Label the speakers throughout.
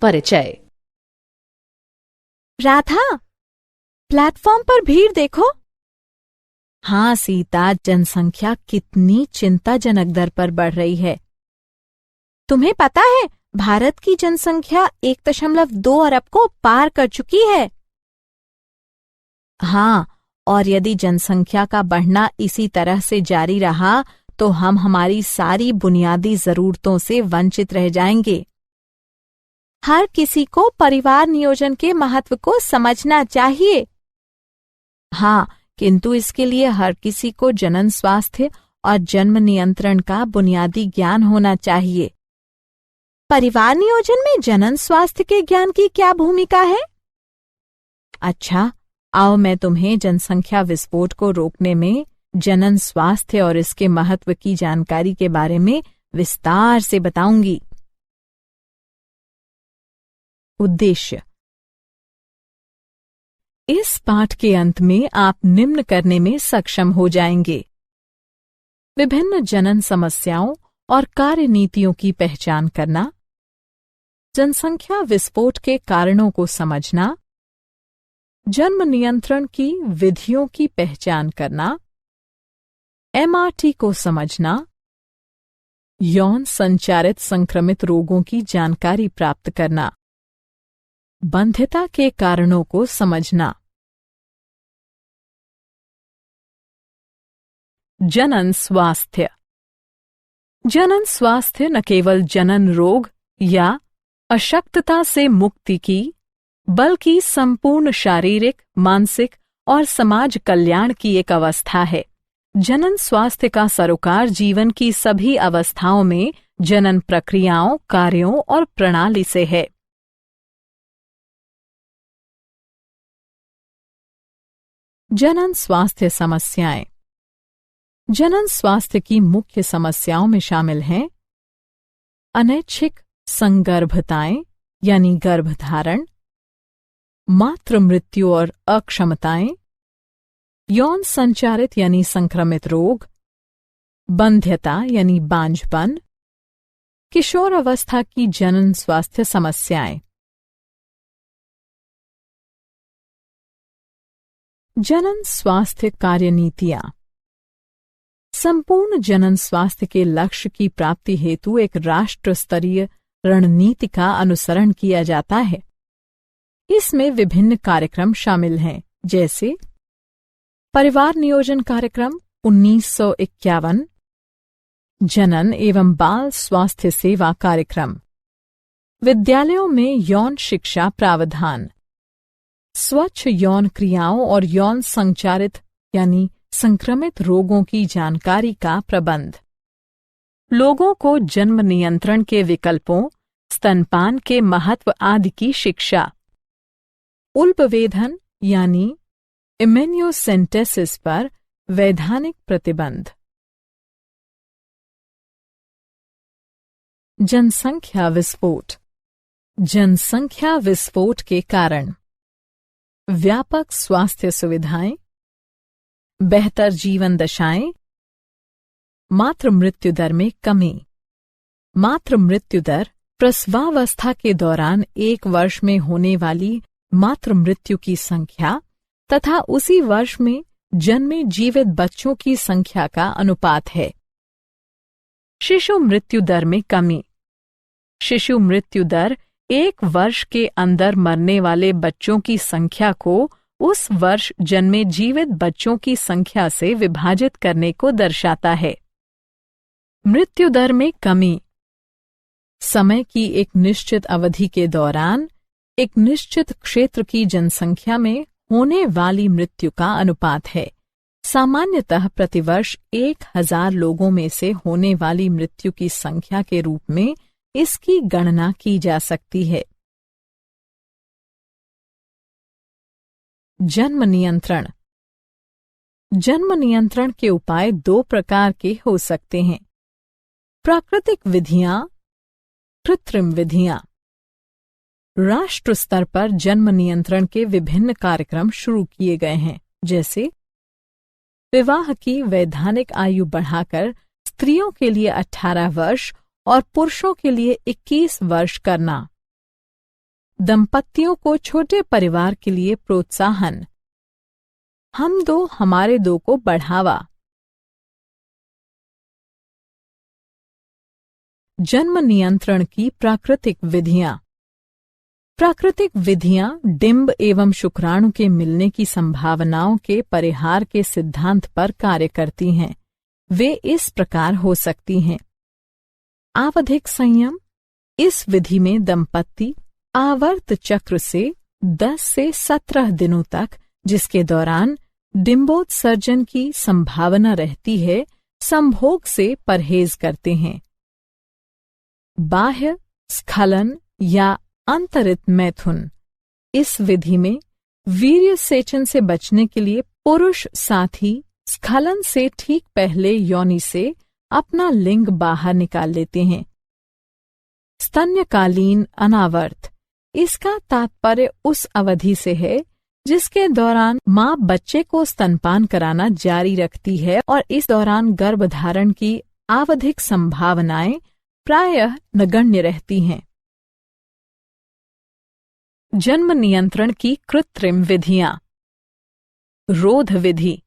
Speaker 1: परिचय।
Speaker 2: राधा, प्लेटफॉर्म पर भीड़ देखो। हाँ सीता, जनसंख्या कितनी चिंताजनक दर पर बढ़ रही है। तुम्हें पता है, भारत की जनसंख्या 1.2 अरब को पार कर चुकी है। हाँ, और यदि जनसंख्या का बढ़ना इसी तरह से जारी रहा तो हम हमारी सारी बुनियादी जरूरतों से वंचित रह जाएंगे। हर किसी को परिवार नियोजन के महत्व को समझना चाहिए। हाँ, किंतु इसके लिए हर किसी को जनन स्वास्थ्य और जन्म नियंत्रण का बुनियादी ज्ञान होना चाहिए। परिवार नियोजन में जनन स्वास्थ्य के ज्ञान की क्या भूमिका है? अच्छा, आओ मैं तुम्हें जनसंख्या विस्फोट को रोकने में जनन स्वास्थ्य और इसके महत्व की जानकारी के बारे में विस्तार से बताऊंगी। उद्देश्य। इस पाठ के अंत में आप निम्न करने में सक्षम हो जाएंगे: विभिन्न जनन समस्याओं और कार्यनीतियों की पहचान करना, जनसंख्या विस्फोट के कारणों को समझना, जन्म नियंत्रण की विधियों की पहचान करना, MRT को समझना, यौन संचारित संक्रमित रोगों की जानकारी प्राप्त करना, बंध्यता के कारणों को समझना। जनन स्वास्थ्य। जनन स्वास्थ्य न केवल जनन रोग या अशक्तता से मुक्ति की, बल्कि संपूर्ण शारीरिक, मानसिक और समाज कल्याण की एक अवस्था है। जनन स्वास्थ्य का सरोकार जीवन की सभी अवस्थाओं में जनन प्रक्रियाओं, कार्यों और प्रणाली से है। जनन स्वास्थ्य समस्याएं। जनन स्वास्थ्य की मुख्य समस्याओं में शामिल हैं अनैच्छिक संगर्भताएं यानी गर्भधारण, मातृ मृत्यु और अक्षमताएं, यौन संचारित यानी संक्रमित रोग, बंध्यता यानी बांझपन, किशोर अवस्था की जनन स्वास्थ्य समस्याएं। जनन स्वास्थ्य कार्यनीतियां। संपूर्ण जनन स्वास्थ्य के लक्ष्य की प्राप्ति हेतु एक राष्ट्र स्तरीय रणनीति का अनुसरण किया जाता है। इसमें विभिन्न कार्यक्रम शामिल हैं, जैसे परिवार नियोजन कार्यक्रम 1951, जनन एवं बाल स्वास्थ्य सेवा कार्यक्रम, विद्यालयों में यौन शिक्षा प्रावधान, स्वच्छ यौन क्रियाओं और यौन संचारित यानी संक्रमित रोगों की जानकारी का प्रबंध, लोगों को जन्म नियंत्रण के विकल्पों, स्तनपान के महत्व आदि की शिक्षा, उल्पवेधन यानी इम्यूनोसेंटेसिस पर वैधानिक प्रतिबंध। जनसंख्या विस्फोट। जनसंख्या विस्फोट के कारण व्यापक स्वास्थ्य सुविधाएं, बेहतर जीवन दशाएं, मातृ मृत्यु दर में कमी। मातृ मृत्यु दर प्रसवावस्था के दौरान 1 वर्ष में होने वाली मातृ मृत्यु की संख्या तथा उसी वर्ष में जन्मे जीवित बच्चों की संख्या का अनुपात है। शिशु मृत्यु दर में कमी। शिशु मृत्यु दर 1 वर्ष के अंदर मरने वाले बच्चों की संख्या को उस वर्ष जन्मे जीवित बच्चों की संख्या से विभाजित करने को दर्शाता है। मृत्यु दर में कमी समय की एक निश्चित अवधि के दौरान एक निश्चित क्षेत्र की जनसंख्या में होने वाली मृत्यु का अनुपात है। सामान्यतः प्रतिवर्ष 1000 लोगों में से होने वाली मृत्यु की संख्या के रूप में इसकी गणना की जा सकती है। जन्म नियंत्रण। जन्म नियंत्रण के उपाय 2 प्रकार के हो सकते हैं: प्राकृतिक विधियां, कृत्रिम विधियां। राष्ट्र स्तर पर जन्म नियंत्रण के विभिन्न कार्यक्रम शुरू किए गए हैं, जैसे विवाह की वैधानिक आयु बढ़ाकर स्त्रियों के लिए 18 वर्ष और पुरुषों के लिए 21 वर्ष करना, दंपतियों को छोटे परिवार के लिए प्रोत्साहन। हम दो हमारे दो को बढ़ावा। जन्म नियंत्रण की प्राकृतिक विधियां। प्राकृतिक विधियां डिंब एवं शुक्राणु के मिलने की संभावनाओं के परिहार के सिद्धांत पर कार्य करती हैं। वे इस प्रकार हो सकती हैं। आवधिक संयम। इस विधि में दंपति आवर्त चक्र से 10 से 17 दिनों तक, जिसके दौरान डिंबोत्सर्जन की संभावना रहती है, संभोग से परहेज करते हैं। बाह्य स्खलन या अंतरित मैथुन। इस विधि में वीर्य सेचन से बचने के लिए पुरुष साथी स्खलन से ठीक पहले योनि से अपना लिंग बाहर निकाल लेते हैं। स्तन्यकालीन अनावर्त। इसका तात्पर्य उस अवधि से है जिसके दौरान मां बच्चे को स्तनपान कराना जारी रखती है और इस दौरान गर्भधारण की आवधिक संभावनाएं प्रायः नगण्य रहती हैं। जन्म नियंत्रण की कृत्रिम विधियां। रोध विधि।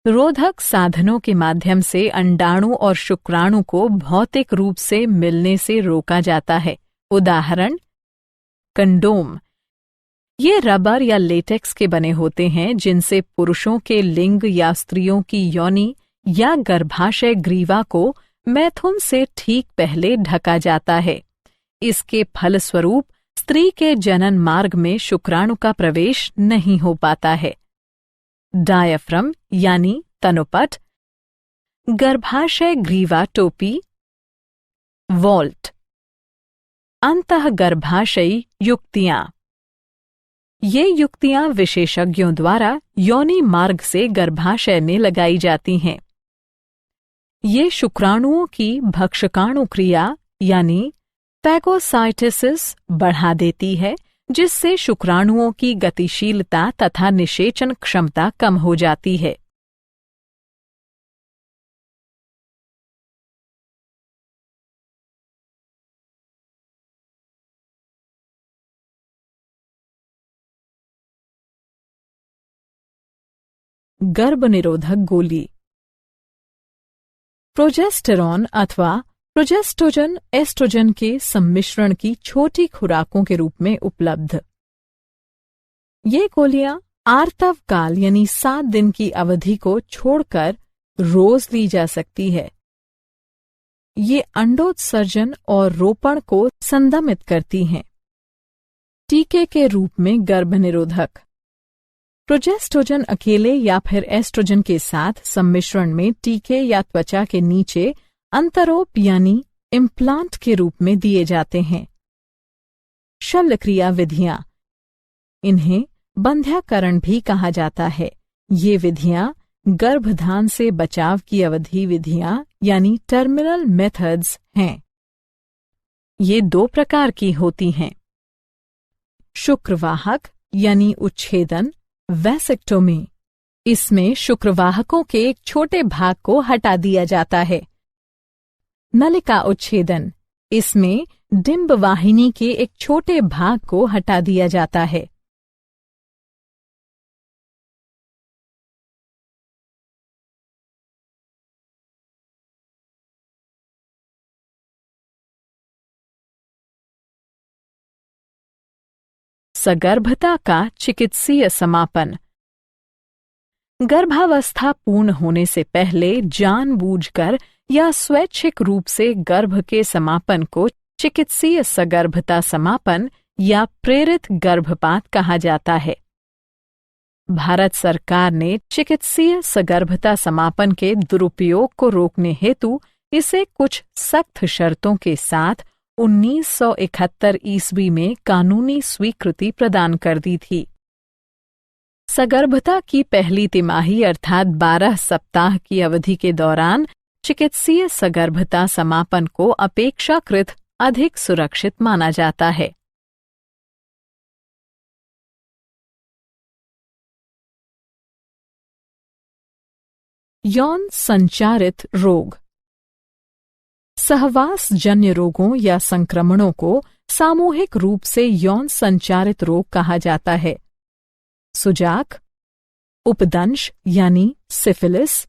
Speaker 2: रोधक साधनों के माध्यम से अंडाणु और शुक्राणु को भौतिक रूप से मिलने से रोका जाता है। उदाहरण कंडोम। ये रबर या लेटेक्स के बने होते हैं जिनसे पुरुषों के लिंग या स्त्रियों की योनि या गर्भाशय ग्रीवा को मैथुन से ठीक पहले ढका जाता है। इसके फलस्वरूप स्त्री के जनन मार्ग में शुक्राणु का प्रवेश नहीं हो पाता है। डायफ्रम यानी तनुपट, गर्भाशय ग्रीवा टोपी, वॉल्ट। अंतःगर्भाशयी युक्तियां। ये युक्तियां विशेषज्ञों द्वारा योनि मार्ग से गर्भाशय में लगाई जाती हैं। ये शुक्राणुओं की भक्षकाणु क्रिया यानी फैगोसाइटोसिस बढ़ा देती है, जिससे शुक्राणुओं की गतिशीलता तथा निषेचन क्षमता कम हो जाती है। गर्भनिरोधक गोली। प्रोजेस्टेरॉन अथवा प्रोजेस्टोजन एस्ट्रोजन के सम्मिश्रण की छोटी खुराकों के रूप में उपलब्ध। ये गोलियां आर्तव काल यानी 7 दिन की अवधि को छोड़कर रोज ली जा सकती है। ये अंडोत्सर्जन और रोपण को संदमित करती हैं। टीके के रूप में गर्भनिरोधक। प्रोजेस्टोजन अकेले या फिर एस्ट्रोजन के साथ सम्मिश्रण में टीके या त्वचा के नीचे अंतरोप यानी इम्प्लांट के रूप में दिए जाते हैं। शल्यक्रिया विधियां। इन्हें बंध्याकरण भी कहा जाता है। ये विधियां गर्भधान से बचाव की अवधि विधियां यानी टर्मिनल मेथड्स हैं। ये 2 प्रकार की होती हैं। शुक्रवाहक यानी उच्छेदन, वैसेक्टोमी। इसमें शुक्रवाहकों के एक छोटे भाग को हटा दिया जाता है। नलिका उच्छेदन। इसमें डिंब वाहिनी के एक छोटे भाग को हटा दिया जाता है। सगर्भता का चिकित्सीय समापन। गर्भावस्था पूर्ण होने से पहले जानबूझकर या स्वैच्छिक रूप से गर्भ के समापन को चिकित्सीय सगर्भता समापन या प्रेरित गर्भपात कहा जाता है। भारत सरकार ने चिकित्सीय सगर्भता समापन के दुरुपयोग को रोकने हेतु इसे कुछ सख्त शर्तों के साथ 1971 ईस्वी में कानूनी स्वीकृति प्रदान कर दी थी। सगर्भता की पहली तिमाही अर्थात 12 सप्ताह की अवधि के दौरान चिकित्सीय सगर्भता समापन को अपेक्षाकृत अधिक सुरक्षित माना जाता है। यौन संचारित रोग। सहवास जन्य रोगों या संक्रमणों को सामूहिक रूप से यौन संचारित रोग कहा जाता है। सुजाक, उपदंश यानी सिफिलिस,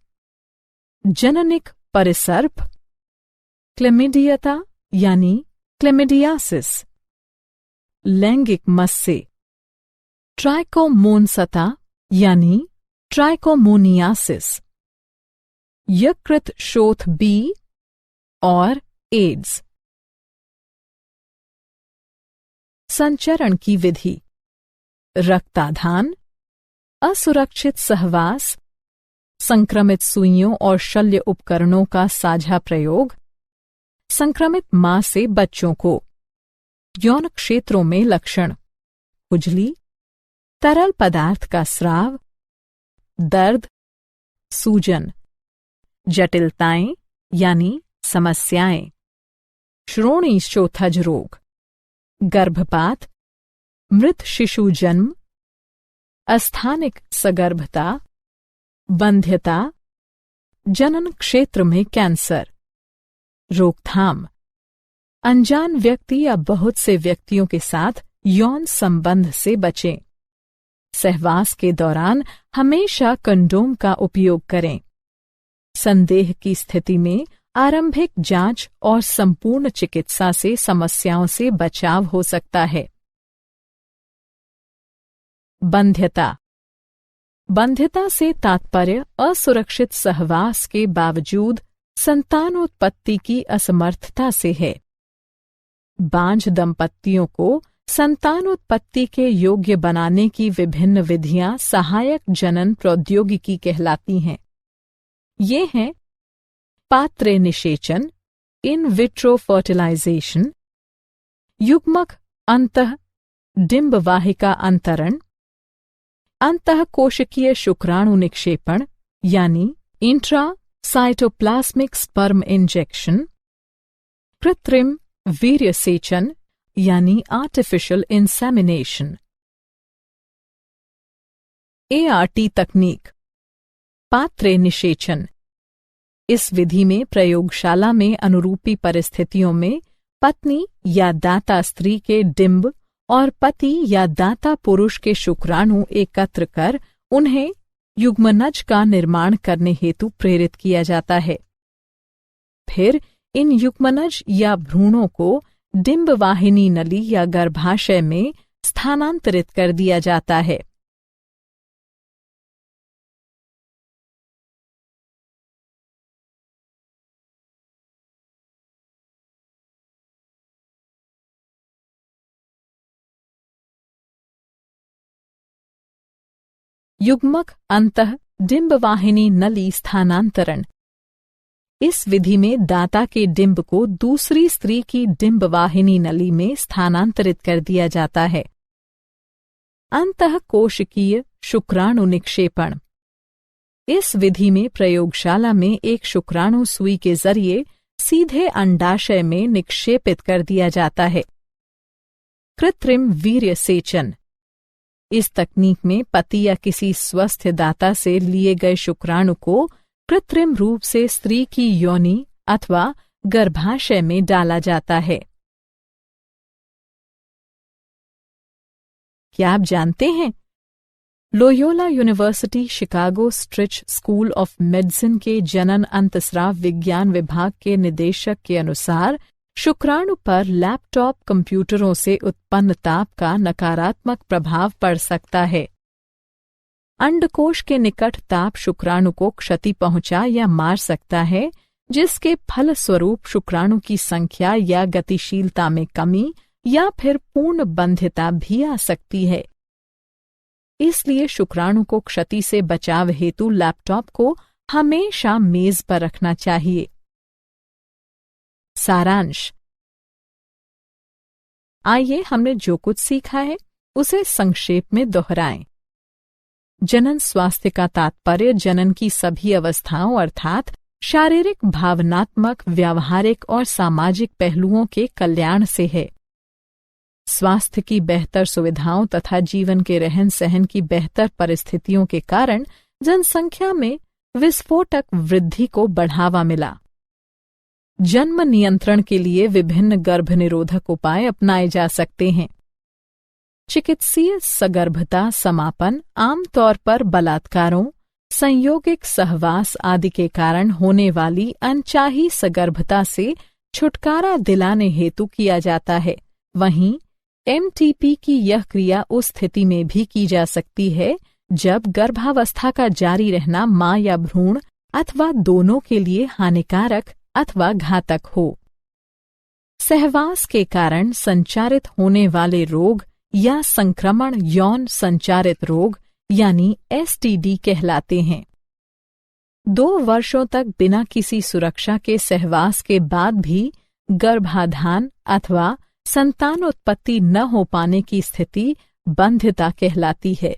Speaker 2: जननिक परिसर्प, क्लेमिडियता यानी क्लेमिडियासिस, लैंगिक मस्से, ट्राइकोमोनसता यानी ट्राइकोमोनियासिस, यकृत शोथ बी और एड्स। संचरण की विधि: रक्ताधान, असुरक्षित सहवास, संक्रमित सुइयों और शल्य उपकरणों का साझा प्रयोग, संक्रमित मां से बच्चों को। यौन क्षेत्रों में लक्षण: खुजली, तरल पदार्थ का स्राव, दर्द, सूजन, जटिलताएं यानी समस्याएं, श्रोणि शोथज रोग, गर्भपात, मृत शिशु जन्म, अस्थानिक सगर्भता, बंध्यता, जनन क्षेत्र में कैंसर। रोकथाम: अनजान व्यक्ति या बहुत से व्यक्तियों के साथ यौन संबंध से बचें। सहवास के दौरान हमेशा कंडोम का उपयोग करें। संदेह की स्थिति में आरंभिक जांच और संपूर्ण चिकित्सा से समस्याओं से बचाव हो सकता है। बंध्यता: बंध्यता से तात्पर्य असुरक्षित सहवास के बावजूद संतानोत्पत्ति की असमर्थता से है। बांझ दंपतियों को संतानोत्पत्ति के योग्य बनाने की विभिन्न विधियां सहायक जनन प्रौद्योगिकी कहलाती हैं। ये हैं पात्र निषेचन, इन विट्रो फर्टिलाइजेशन, युग्मक अंतः डिंब वाहिका अंतरण, अंतः कोशिकीय शुक्राणु निक्षेपण यानी इंट्रा साइटोप्लाज्मिक स्पर्म इंजेक्शन, कृत्रिम वीर्य सेचन यानी आर्टिफिशियल इंसेमिनेशन। ART तकनीक: पात्र निषेचन। इस विधि में प्रयोगशाला में अनुरूपी परिस्थितियों में पत्नी या दाता स्त्री के डिंब और पति या दाता पुरुष के शुक्राणु एकत्र कर उन्हें युग्मनज का निर्माण करने हेतु प्रेरित किया जाता है। फिर इन युग्मनज या भ्रूणों को डिंब वाहिनी नली या गर्भाशय में स्थानांतरित कर दिया जाता है। युग्मक अंतः डिंब वाहिनी नली स्थानांतरण: इस विधि में दाता के डिंब को दूसरी स्त्री की डिंब वाहिनी नली में स्थानांतरित कर दिया जाता है। अंतः कोशिकीय शुक्राणु निक्षेपण: इस विधि में प्रयोगशाला में एक शुक्राणु सुई के जरिए सीधे अंडाशय में निक्षेपित कर दिया जाता है। कृत्रिम वीर्य सेचन: इस तकनीक में पति या किसी स्वस्थ दाता से लिए गए शुक्राणु को कृत्रिम रूप से स्त्री की योनि अथवा गर्भाशय में डाला जाता है। क्या आप जानते हैं, Loyola university Chicago स्ट्रिच school of medicine के जनन अंतस्राव विज्ञान विभाग के निदेशक के अनुसार शुक्राणु पर लैपटॉप कंप्यूटरों से उत्पन्न ताप का नकारात्मक प्रभाव पड़ सकता है। अंडकोश के निकट ताप शुक्राणु को क्षति पहुंचा या मार सकता है, जिसके फलस्वरूप शुक्राणु की संख्या या गतिशीलता में कमी या फिर पूर्ण बंध्यता भी आ सकती है। इसलिए शुक्राणु को क्षति से बचाव हेतु लैपटॉप को हमेशा मेज पर रखना चाहिए। सारांश: आइए हमने जो कुछ सीखा है उसे संक्षेप में दोहराएं। जनन स्वास्थ्य का तात्पर्य जनन की सभी अवस्थाओं अर्थात शारीरिक, भावनात्मक, व्यावहारिक और सामाजिक पहलुओं के कल्याण से है। स्वास्थ्य की बेहतर सुविधाओं तथा जीवन के रहन सहन की बेहतर परिस्थितियों के कारण जनसंख्या में विस्फोटक वृद्धि को बढ़ावा मिला। जन्म नियंत्रण के लिए विभिन्न गर्भनिरोधक उपाय अपनाए जा सकते हैं। चिकित्सीय सगर्भता समापन आमतौर पर बलात्कारों, संयोगिक सहवास आदि के कारण होने वाली अनचाही सगर्भता से छुटकारा दिलाने हेतु किया जाता है। वहीं एमटीपी की यह क्रिया उस स्थिति में भी की जा सकती है जब गर्भावस्था का जारी रहना मां या भ्रूण अथवा दोनों के लिए हानिकारक अथवा घातक हो। सहवास के कारण संचारित होने वाले रोग या संक्रमण यौन संचारित रोग यानी एसटीडी कहलाते हैं। 2 वर्षों तक बिना किसी सुरक्षा के सहवास के बाद भी गर्भाधान अथवा संतानोत्पत्ति न हो पाने की स्थिति बंध्यता कहलाती है।